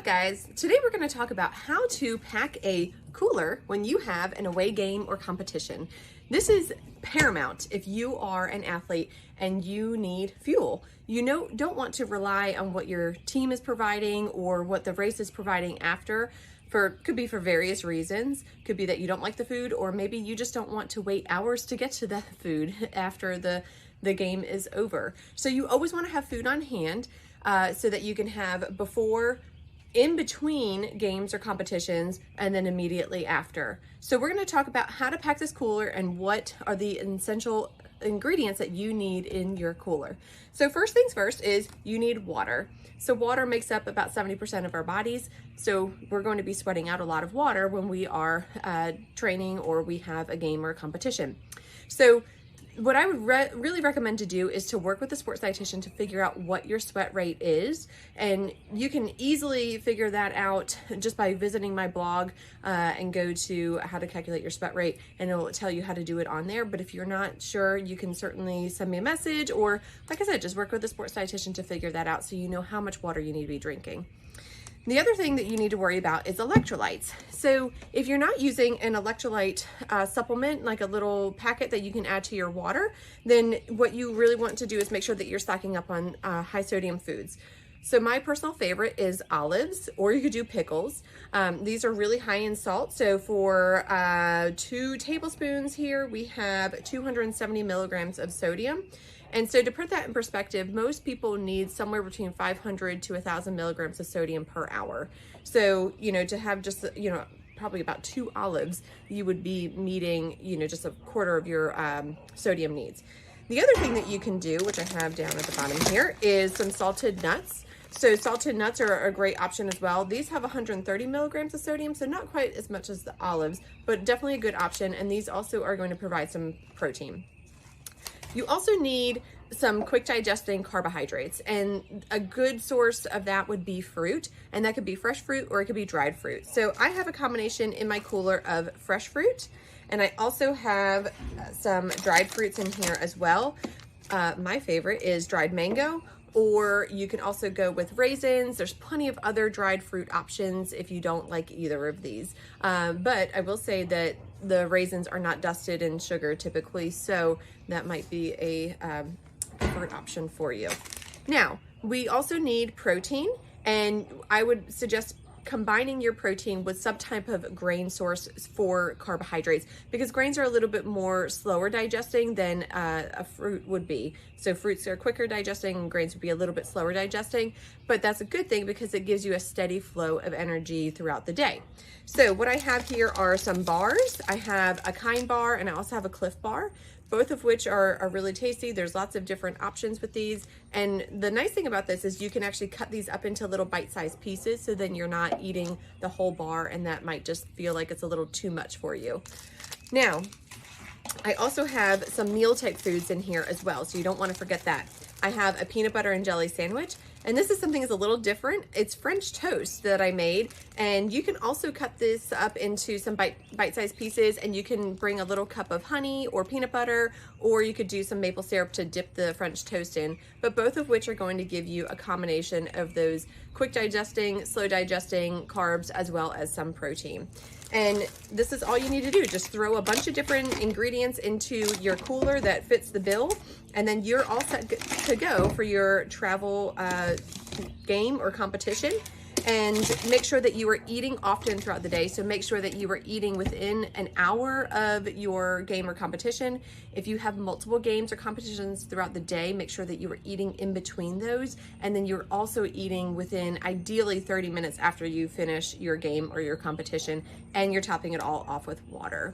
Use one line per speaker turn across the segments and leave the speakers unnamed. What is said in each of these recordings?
guys? Today we're going to talk about how to pack a cooler when you have an away game or competition. This is paramount if you are an athlete and you need fuel. You don't want to rely on what your team is providing or what the race is providing after. Could be for various reasons. Could be that you don't like the food, or maybe you just don't want to wait hours to get to the food after the game is over. So you always want to have food on hand so that you can have before, in between games or competitions, and then immediately after. So we're going to talk about how to pack this cooler and what are the essential ingredients that you need in your cooler. So first things first is you need water. So water makes up about 70% of our bodies. So we're going to be sweating out a lot of water when we are training or we have a game or a competition. So what I would really recommend to do is to work with a sports dietitian to figure out what your sweat rate is. And you can easily figure that out just by visiting my blog and go to how to calculate your sweat rate, and it'll tell you how to do it on there. But if you're not sure, you can certainly send me a message, or like I said, just work with a sports dietitian to figure that out so you know how much water you need to be drinking. The other thing that you need to worry about is electrolytes. So if you're not using an electrolyte supplement, like a little packet that you can add to your water, then what you really want to do is make sure that you're stocking up on high sodium foods. So my personal favorite is olives, or you could do pickles. These are really high in salt. So for 2 tablespoons here, we have 270 milligrams of sodium. And so to put that in perspective, most people need somewhere between 500 to 1,000 milligrams of sodium per hour. So, to have just, probably about 2 olives, you would be meeting, just a quarter of your sodium needs. The other thing that you can do, which I have down at the bottom here, is some salted nuts. So salted nuts are a great option as well. These have 130 milligrams of sodium, so not quite as much as the olives, but definitely a good option. And these also are going to provide some protein. You also need some quick digesting carbohydrates, and a good source of that would be fruit, and that could be fresh fruit or it could be dried fruit. So I have a combination in my cooler of fresh fruit, and I also have some dried fruits in here as well. My favorite is dried mango, or you can also go with raisins. There's plenty of other dried fruit options if you don't like either of these. But I will say that the raisins are not dusted in sugar typically, so that might be a preferred option for you. Now, we also need protein, and I would suggest combining your protein with some type of grain source for carbohydrates, because grains are a little bit more slower digesting than a fruit would be. So fruits are quicker digesting and grains would be a little bit slower digesting, but that's a good thing because it gives you a steady flow of energy throughout the day. So what I have here are some bars. I have a Kind bar and I also have a Cliff bar, both of which are really tasty. There's lots of different options with these. And the nice thing about this is you can actually cut these up into little bite-sized pieces, so then you're not eating the whole bar, and that might just feel like it's a little too much for you. Now, I also have some meal type foods in here as well, so you don't want to forget that. I have a peanut butter and jelly sandwich, and this is something that's a little different. It's French toast that I made, and you can also cut this up into some bite-sized pieces, and you can bring a little cup of honey or peanut butter, or you could do some maple syrup to dip the French toast in, but both of which are going to give you a combination of those quick digesting, slow digesting carbs, as well as some protein. And this is all you need to do. Just throw a bunch of different ingredients into your cooler that fits the bill, and then you're all set to go for your travel game or competition. And make sure that you are eating often throughout the day. So make sure that you are eating within an hour of your game or competition. If you have multiple games or competitions throughout the day, make sure that you are eating in between those. And then you're also eating within ideally 30 minutes after you finish your game or your competition, and you're topping it all off with water.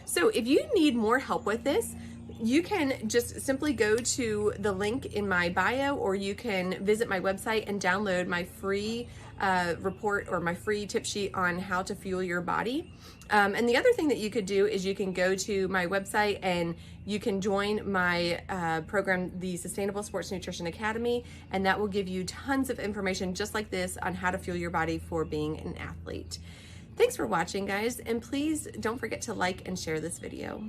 So if you need more help with this, you can just simply go to the link in my bio, or you can visit my website and download my free report or my free tip sheet on how to fuel your body. And the other thing that you could do is you can go to my website and you can join my program, the Sustainable Sports Nutrition Academy, and that will give you tons of information just like this on how to fuel your body for being an athlete. Thanks for watching, guys, and please don't forget to like and share this video.